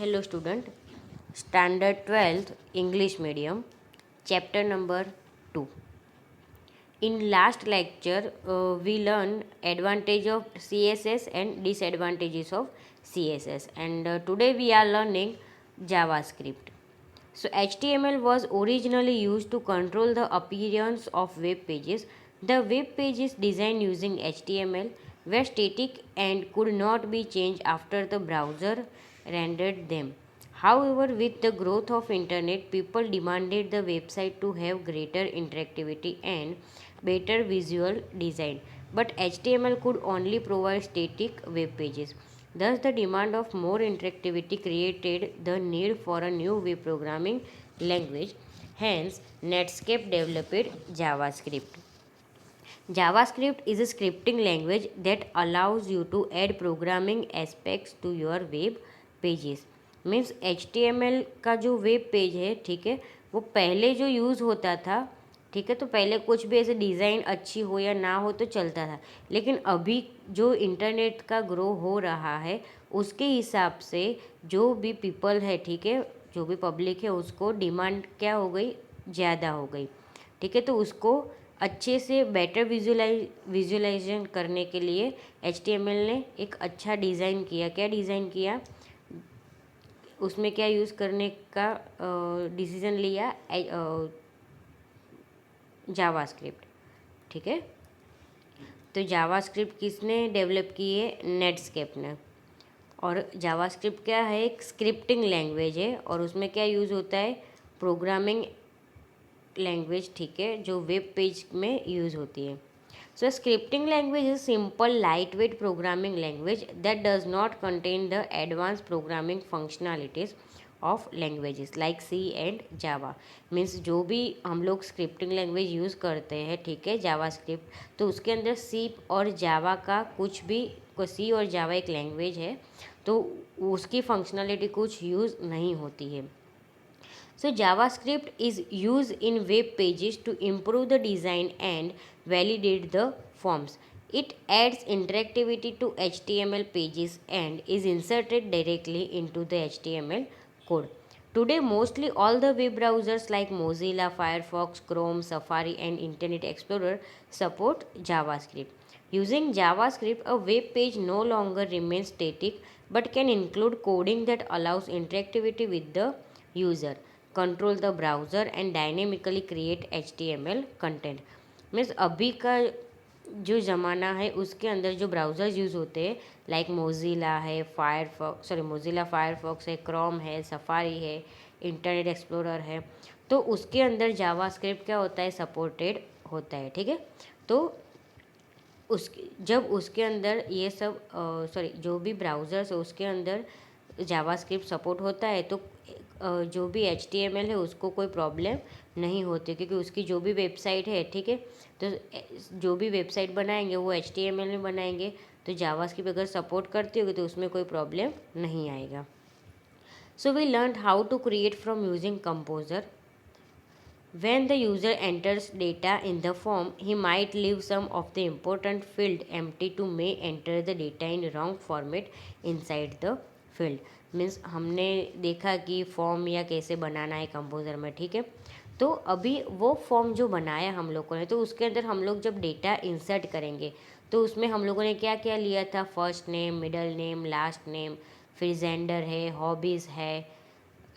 Hello student, Standard 12th English Medium, Chapter number 2. In last lecture, we learned advantage of CSS and disadvantages of CSS, and today we are learning JavaScript. So HTML was originally used to control the appearance of web pages. The web pages designed using HTML were static and could not be changed after the browser rendered them. However, with the growth of internet, people demanded the website to have greater interactivity and better visual design. But HTML could only provide static web pages. Thus, the demand of more interactivity created the need for a new web programming language. Hence, Netscape developed JavaScript. JavaScript is a scripting language that allows you to add programming aspects to your web pages. Means HTML का जो web page है, ठीक है, वो पहले जो use होता था, ठीक है, तो पहले कुछ भी ऐसे डिज़ाइन अच्छी हो या ना हो तो चलता था, लेकिन अभी जो इंटरनेट का ग्रो हो रहा है उसके हिसाब से जो भी पीपल है, ठीक है, जो भी पब्लिक है उसको डिमांड क्या हो गई, ज़्यादा हो गई, ठीक है, तो उसको अच्छे से बेटर विजुलाइजेशन करने के लिए HTML ने एक अच्छा डिज़ाइन किया. क्या डिज़ाइन किया, उसमें क्या यूज़ करने का डिसीज़न लिया, जावास्क्रिप्ट. ठीक है, तो जावास्क्रिप्ट किसने डेवलप की है, नेटस्केप ने. और जावास्क्रिप्ट क्या है, एक स्क्रिप्टिंग लैंग्वेज है और उसमें क्या यूज़ होता है, प्रोग्रामिंग लैंग्वेज, ठीक है, जो वेब पेज में यूज़ होती है. So scripting language is simple light weight programming language that does not contain the advance programming functionalities of languages like C and Java. Means जो भी हम लोग स्क्रिप्टिंग लैंग्वेज यूज़ करते हैं, ठीक है, जावा स्क्रिप्ट, तो उसके अंदर सी और जावा का कुछ भी, सी और जावा एक लैंग्वेज है तो उसकी फंक्शनैलिटी कुछ यूज़ नहीं होती है. So JavaScript is used in web pages to improve the design and validate the forms. It adds interactivity to HTML pages and is inserted directly into the HTML code. Today, mostly all the web browsers like Mozilla, Firefox, Chrome, Safari, and Internet Explorer support JavaScript. Using JavaScript, a web page no longer remains static but can include coding that allows interactivity with the user, control the browser and dynamically create HTML content. Means अभी का जो ज़माना है उसके अंदर जो browsers use होते हैं लाइक मोज़िला है, मोज़िला फायरफॉक्स है, क्रोम है, सफारी है, इंटरनेट एक्सप्लोरर है, तो उसके अंदर जावास्क्रिप्ट क्या होता है, सपोर्टेड होता है. ठीक है, तो जब उसके अंदर ये सब जो भी ब्राउज़र्स है उसके अंदर जावास्क्रिप्ट सपोर्ट होता है तो जो भी HTML है उसको कोई प्रॉब्लम नहीं होती, क्योंकि उसकी जो भी वेबसाइट है, ठीक है, तो जो भी वेबसाइट बनाएंगे वो HTML में बनाएंगे, तो जावास्क्रिप्ट अगर सपोर्ट करती होगी तो उसमें कोई प्रॉब्लम नहीं आएगा. So we learn how to create from using composer. When the user enters data in the form, he might leave some of the important field empty to may enter the data in wrong format inside the field. Means हमने देखा कि form या कैसे बनाना है composer में, ठीक है, तो अभी वो फॉर्म जो बनाया हम लोगों ने, तो उसके अंदर हम लोग जब डेटा इंसर्ट करेंगे तो उसमें हम लोगों ने क्या क्या लिया था, first name, middle name, last name, फिर जेंडर है, हॉबीज़ है,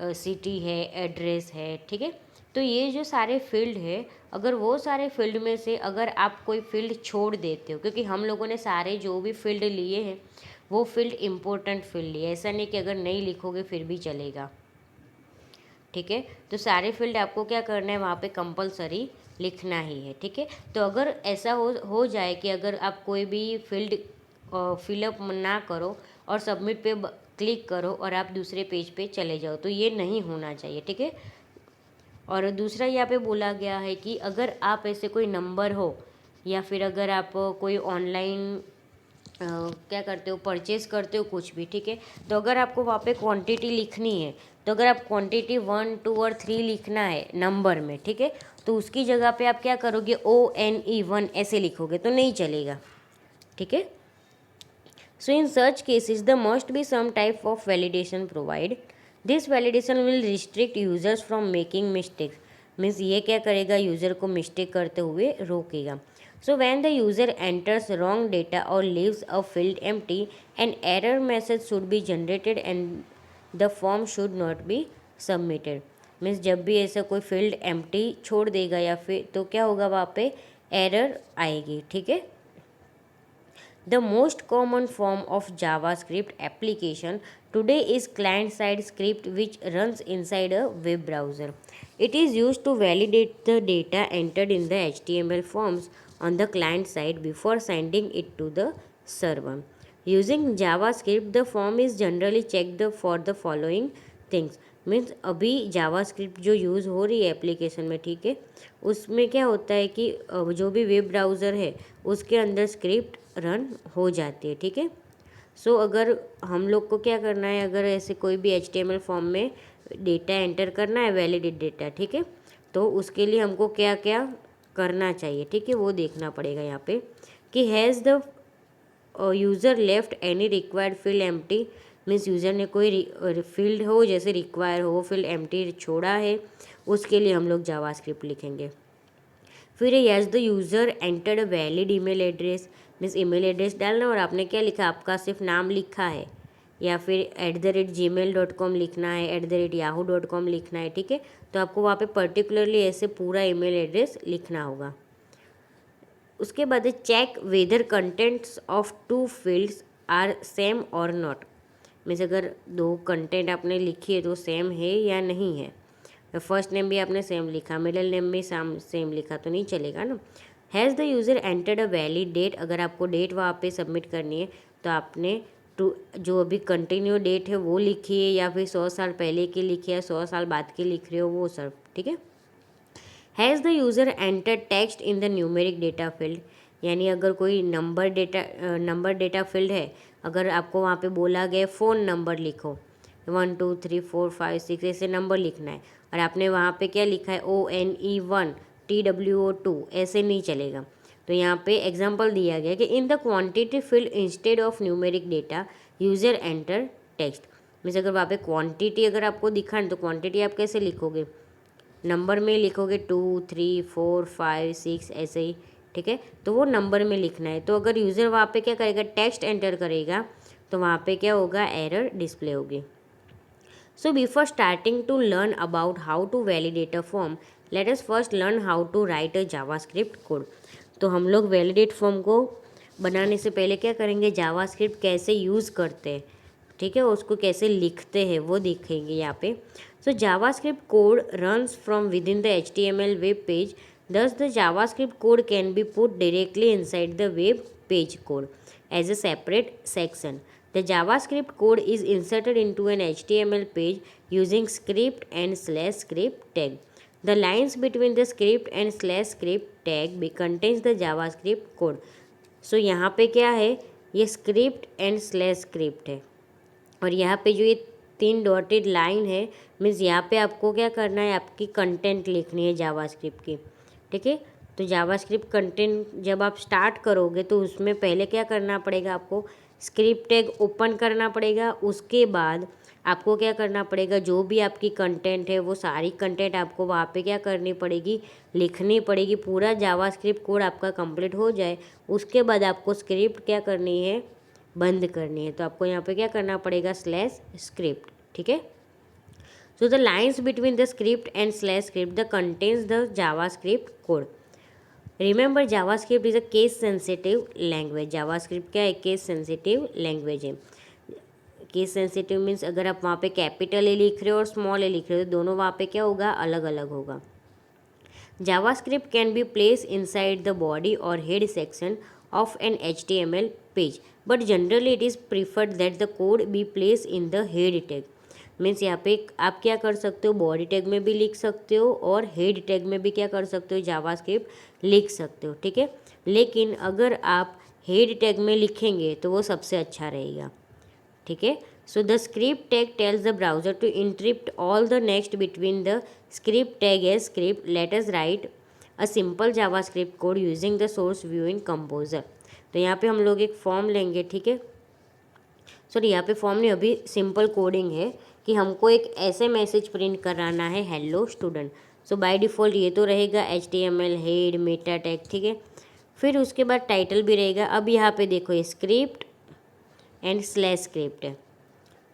सिटी है, एड्रेस है, ठीक है. तो ये जो सारे फील्ड है, अगर वो सारे फील्ड में से अगर आप कोई फील्ड छोड़ देते हो, क्योंकि हम लोगों ने सारे जो भी फील्ड लिए हैं वो फील्ड इम्पोर्टेंट फील्ड लिए, ऐसा नहीं कि अगर नहीं लिखोगे फिर भी चलेगा. ठीक है, तो सारे फील्ड आपको क्या करना है, वहाँ पे कंपलसरी लिखना ही है. ठीक है, तो अगर ऐसा हो जाए कि अगर आप कोई भी फील्ड फिलअप ना करो और सबमिट पे क्लिक करो और आप दूसरे पेज पे चले जाओ, तो ये नहीं होना चाहिए. ठीक है, और दूसरा यहाँ पे बोला गया है कि अगर आप ऐसे कोई नंबर हो या फिर अगर आप कोई ऑनलाइन क्या करते हो, परचेज़ करते हो कुछ भी, ठीक है, तो अगर आपको वहाँ पे क्वांटिटी लिखनी है, तो अगर आप क्वांटिटी 1, 2 और 3 लिखना है नंबर में, ठीक है, तो उसकी जगह पे आप क्या करोगे, ONE 1 ऐसे लिखोगे तो नहीं चलेगा. ठीक है, So in such cases, there must be some type of validation provided. This validation will restrict users from making mistakes. Means ये क्या करेगा, यूज़र को मिस्टेक करते हुए रोकेगा. So when the user enters wrong data or leaves a field empty, an error message should be generated and the form should not be submitted. Means जब भी ऐसा कोई फील्ड एम्प्टी छोड़ देगा या फिर तो क्या होगा, वहाँ पे एरर आएगी. ठीक है. The most common form of JavaScript application today is client-side script which runs inside a web browser. It is used to validate the data entered in the HTML forms on the client side before sending it to the server. Using JavaScript, the form is generally checked for the following things. Means अभी JavaScript जो use हो रही है application में, ठीक है, उसमें क्या होता है कि जो भी वेब ब्राउज़र है उसके अंदर स्क्रिप्ट रन हो जाती है. ठीक है. सो अगर हम लोग को क्या करना है, अगर ऐसे कोई भी HTML फॉर्म में डेटा एंटर करना है, वैलिडेट डेटा, ठीक है, तो उसके लिए हमको क्या क्या करना चाहिए, ठीक है, वो देखना पड़ेगा यहाँ पे कि has the user left any required field empty. Means user ने कोई फील्ड हो जैसे रिक्वायर हो फील्ड एम्प्टी छोड़ा है, उसके लिए हम लोग जावास्क्रिप्ट लिखेंगे. फिर yes the user entered a valid email address. Means email address डालना और आपने क्या लिखा, आपका सिर्फ नाम लिखा है या फिर @gmail.com लिखना है, @yahoo.com लिखना है. ठीक है. तो आपको वहाँ पे पर्टिकुलरली ऐसे पूरा ईमेल एड्रेस लिखना होगा. उसके बाद check whether contents of 2 fields are same और नॉट. मीन्स अगर 2 कंटेंट आपने लिखी है तो सेम है या नहीं है. फर्स्ट नेम भी आपने सेम लिखा, मिडिल नेम भी सेम लिखा तो नहीं चलेगा ना. Has the user entered a valid date. अगर आपको डेट वहाँ पे सबमिट करनी है तो आपने जो अभी कंटिन्यू डेट है वो लिखी है या फिर 100 साल पहले की लिखी है, 100 साल बाद की लिख रहे हो, वो सब. ठीक है. Has the user enter text in the numeric data field. यानी अगर कोई नंबर डेटा फील्ड है, अगर आपको वहाँ पे बोला गया फ़ोन नंबर लिखो 1 2 3 4 5 6 ऐसे नंबर लिखना है और आपने वहाँ पे क्या लिखा है ONE1 TWO2, ऐसे नहीं चलेगा. तो यहाँ पे एग्जांपल दिया गया कि in the quantity field instead of numeric data user enter text. Means अगर वहाँ पे क्वांटिटी अगर आपको दिखाना तो क्वांटिटी आप कैसे लिखोगे, नंबर में लिखोगे 2 3 4 5 6 ऐसे ही. ठीक है. तो वो नंबर में लिखना है. तो अगर यूज़र वहाँ पे क्या करेगा, टेक्स्ट एंटर करेगा तो वहाँ पे क्या होगा, एरर डिस्प्ले होगी. So before starting to learn about how to validate a form, let us first learn how to write a JavaScript code. तो हम लोग वैलिडेट फॉर्म को बनाने से पहले क्या करेंगे, जावास्क्रिप्ट कैसे यूज़ करते हैं, ठीक है, उसको कैसे लिखते हैं वो देखेंगे यहाँ पे. So JavaScript code runs from within the HTML web page. Thus, the JavaScript code can be put directly inside the web page code as a separate section. The JavaScript code is inserted into an HTML page using script and /script tag. The lines between the script and /script tag contains the JavaScript code. So यहाँ पे क्या है, ये script and /script है और यहाँ पे जो ये 3 डॉटेड लाइन है, मीन्स यहाँ पे आपको क्या करना है, आपकी कंटेंट लिखनी है जावास्क्रिप्ट की. ठीक है. तो जावास्क्रिप्ट कंटेंट जब आप स्टार्ट करोगे तो उसमें पहले क्या करना पड़ेगा, आपको स्क्रिप्ट टैग ओपन करना पड़ेगा. उसके बाद आपको क्या करना पड़ेगा, जो भी आपकी कंटेंट है वो सारी कंटेंट आपको वहाँ पे क्या करनी पड़ेगी, लिखनी पड़ेगी. पूरा जावास्क्रिप्ट कोड आपका कंप्लीट हो जाए उसके बाद आपको स्क्रिप्ट क्या करनी है, बंद करनी है. तो आपको यहाँ पे क्या करना पड़ेगा, /script. ठीक है. So the lines between the script and /script that contains the JavaScript code. Remember, JavaScript is a case sensitive language. JavaScript क्या है, केस सेंसिटिव लैंग्वेज है. केस सेंसिटिव मीन्स अगर आप वहाँ पे कैपिटल ए लिख रहे हो और स्मॉल ए लिख रहे हो, दोनों वहाँ पे क्या होगा, अलग अलग होगा. JavaScript can be placed inside the body or head section of an HTML page, but generally it is preferred that the code be placed in the head tag. Means यहाँ पे आप क्या कर सकते हो, बॉडी टैग में भी लिख सकते हो और हेड टैग में भी क्या कर सकते हो, जावास्क्रिप्ट लिख सकते हो. ठीक है. लेकिन अगर आप हेड टैग में लिखेंगे तो वो सबसे अच्छा रहेगा. ठीक है. So the script tag tells the browser to interpret all the next between the script tag as script. Let us write a simple JavaScript code using the source view in Composer. तो यहाँ पे हम लोग एक form लेंगे. ठीक है. Sorry यहाँ पे फॉर्म नहीं, अभी सिंपल कोडिंग है कि हमको एक ऐसे मैसेज प्रिंट कराना है, hello student. So by default ये तो रहेगा HTML हेड मेटा टैग, ठीक है। फिर उसके बाद टाइटल भी रहेगा। अब यहाँ पे देखो ये स्क्रिप्ट एंड स्लैश स्क्रिप्ट है,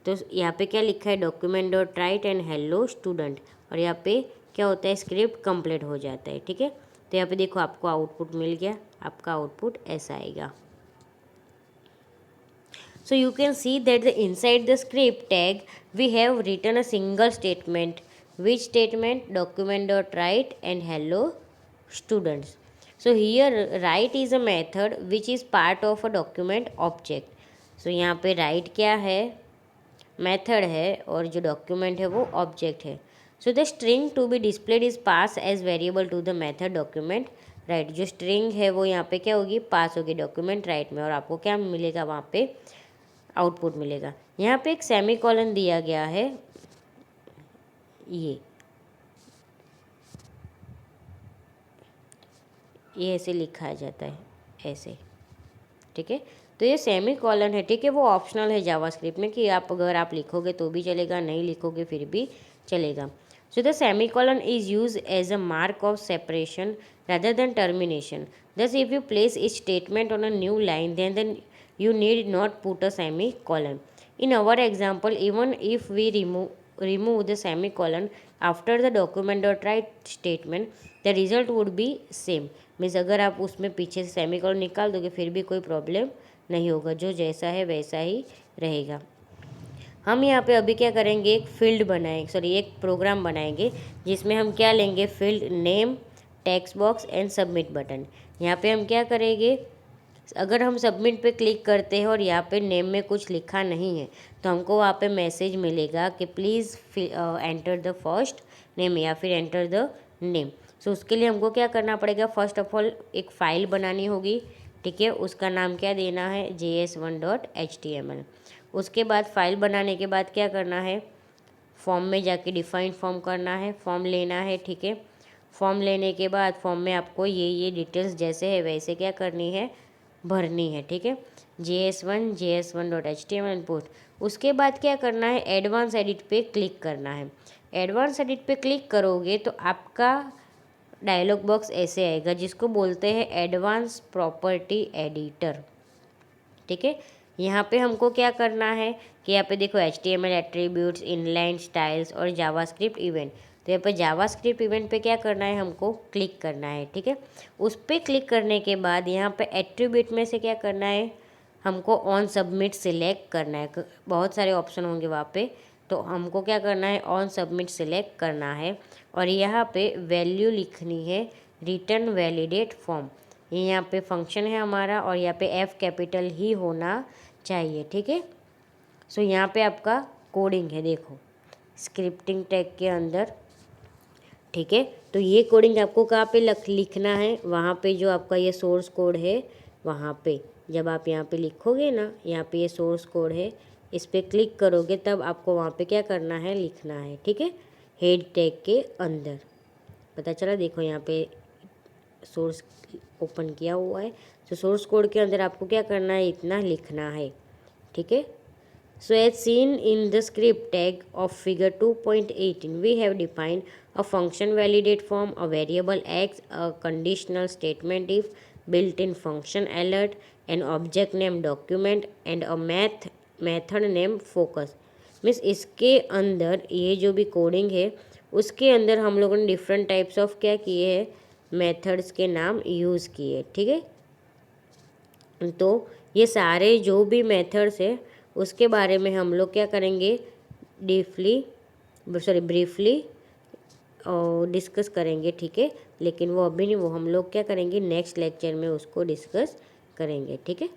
तो यहाँ पे क्या लिखा है, document dot right and hello student, और यहाँ पे क्या होता है, स्क्रिप्ट कंप्लीट हो जाता है, ठीक है। तो यहाँ पे देखो आपको आउटपुट मिल गया, आपका आउटपुट ऐसा आएगा। So you can see that inside the script tag we have written a single statement. Which statement? Document.write and hello students. So here write is a method which is part of a document object. So यहाँ पे write क्या है, method है, और जो document है वो object है। So the string to be displayed is pass as variable to the method document write. जो स्ट्रिंग है वो यहाँ पे क्या होगी, पास होगी डॉक्यूमेंट राइट में, और आपको क्या मिलेगा, वहाँ पे आउटपुट मिलेगा। यहाँ पे एक सेमी कॉलन दिया गया है, ये ऐसे लिखा जाता है, ऐसे, ठीक है। तो ये सेमी कॉलन है, ठीक है, वो ऑप्शनल है जावास्क्रिप्ट में कि आप अगर आप लिखोगे तो भी चलेगा, नहीं लिखोगे फिर भी चलेगा। So the semicolon is use as a mark of separation rather than termination. Thus, if you place each statement on a new line, then you need not put a semicolon. In our example, even if we remove the semicolon after the document.write statement, the result would be same. Means अगर आप उसमें पीछे से semicolon निकाल दोगे फिर भी कोई प्रॉब्लम नहीं होगा, जो जैसा है वैसा ही रहेगा। हम यहाँ पे अभी क्या करेंगे, एक फील्ड बनाएंगे, एक प्रोग्राम बनाएंगे जिसमें हम क्या लेंगे, field name, text box and submit button. यहाँ पे हम क्या करेंगे, अगर हम सबमिट पे क्लिक करते हैं और यहाँ पे नेम में कुछ लिखा नहीं है तो हमको वहाँ पे मैसेज मिलेगा कि please enter the first name या फिर एंटर द नेम। सो उसके लिए हमको क्या करना पड़ेगा, फर्स्ट ऑफ ऑल एक फ़ाइल बनानी होगी, ठीक है। उसका नाम क्या देना है, js1.html। उसके बाद फाइल बनाने के बाद क्या करना है, फॉर्म में जाके डिफाइंड फॉर्म करना है, फॉर्म लेना है, ठीक है। फॉर्म लेने के बाद फॉर्म में आपको ये डिटेल्स जैसे है वैसे क्या करनी है, भरनी है, ठीक है। js1.html input. उसके बाद क्या करना है, एडवांस एडिट पे क्लिक करना है। एडवांस एडिट पे क्लिक करोगे तो आपका डायलॉग बॉक्स ऐसे आएगा जिसको बोलते हैं एडवांस प्रॉपर्टी एडिटर, ठीक है। यहाँ पे हमको क्या करना है कि यहाँ पे देखो HTML एट्रीब्यूट्स, इनलाइन स्टाइल्स और जावास्क्रिप्ट इवेंट। तो यहाँ पे जावास्क्रिप्ट इवेंट पे क्या करना है, हमको क्लिक करना है, ठीक है। उस पर क्लिक करने के बाद यहाँ पे एट्रीब्यूट में से क्या करना है, हमको ऑन सबमिट सिलेक्ट करना है। बहुत सारे ऑप्शन होंगे वहाँ पे, तो हमको क्या करना है, ऑन सबमिट सिलेक्ट करना है, और यहाँ पे वैल्यू लिखनी है रिटर्न वैलिडेट फॉर्म। ये यहाँ पे फंक्शन है हमारा, और यहाँ पे F कैपिटल ही होना चाहिए, ठीक है। सो यहाँ पे आपका कोडिंग है, देखो स्क्रिप्टिंग टैग के अंदर, ठीक है। तो ये कोडिंग आपको कहाँ पे लिखना है, वहाँ पे जो आपका ये सोर्स कोड है वहाँ पे, जब आप यहाँ पे लिखोगे ना, यहाँ पे ये सोर्स कोड है, इस पर क्लिक करोगे तब आपको वहाँ पे क्या करना है, लिखना है, ठीक है, हेड टैग के अंदर। पता चला, देखो यहाँ पे सोर्स ओपन किया हुआ है, तो सोर्स कोड के अंदर आपको क्या करना है, इतना लिखना है, ठीक है। So as seen in the script tag of figure 2.18, we have defined a function validate form, a variable x, a conditional statement if, built-in function alert, an object name document and a method name focus। Means इसके अंदर ये जो भी coding है उसके अंदर हम लोगों ने डिफरेंट टाइप्स ऑफ क्या किए हैं, मेथड्स के नाम यूज़ किए, ठीक है। तो ये सारे जो भी मेथड्स है उसके बारे में हम लोग क्या करेंगे, ब्रीफली डिस्कस करेंगे, ठीक है। लेकिन वो अभी नहीं, वो हम लोग क्या करेंगे, नेक्स्ट लेक्चर में उसको डिस्कस करेंगे, ठीक है।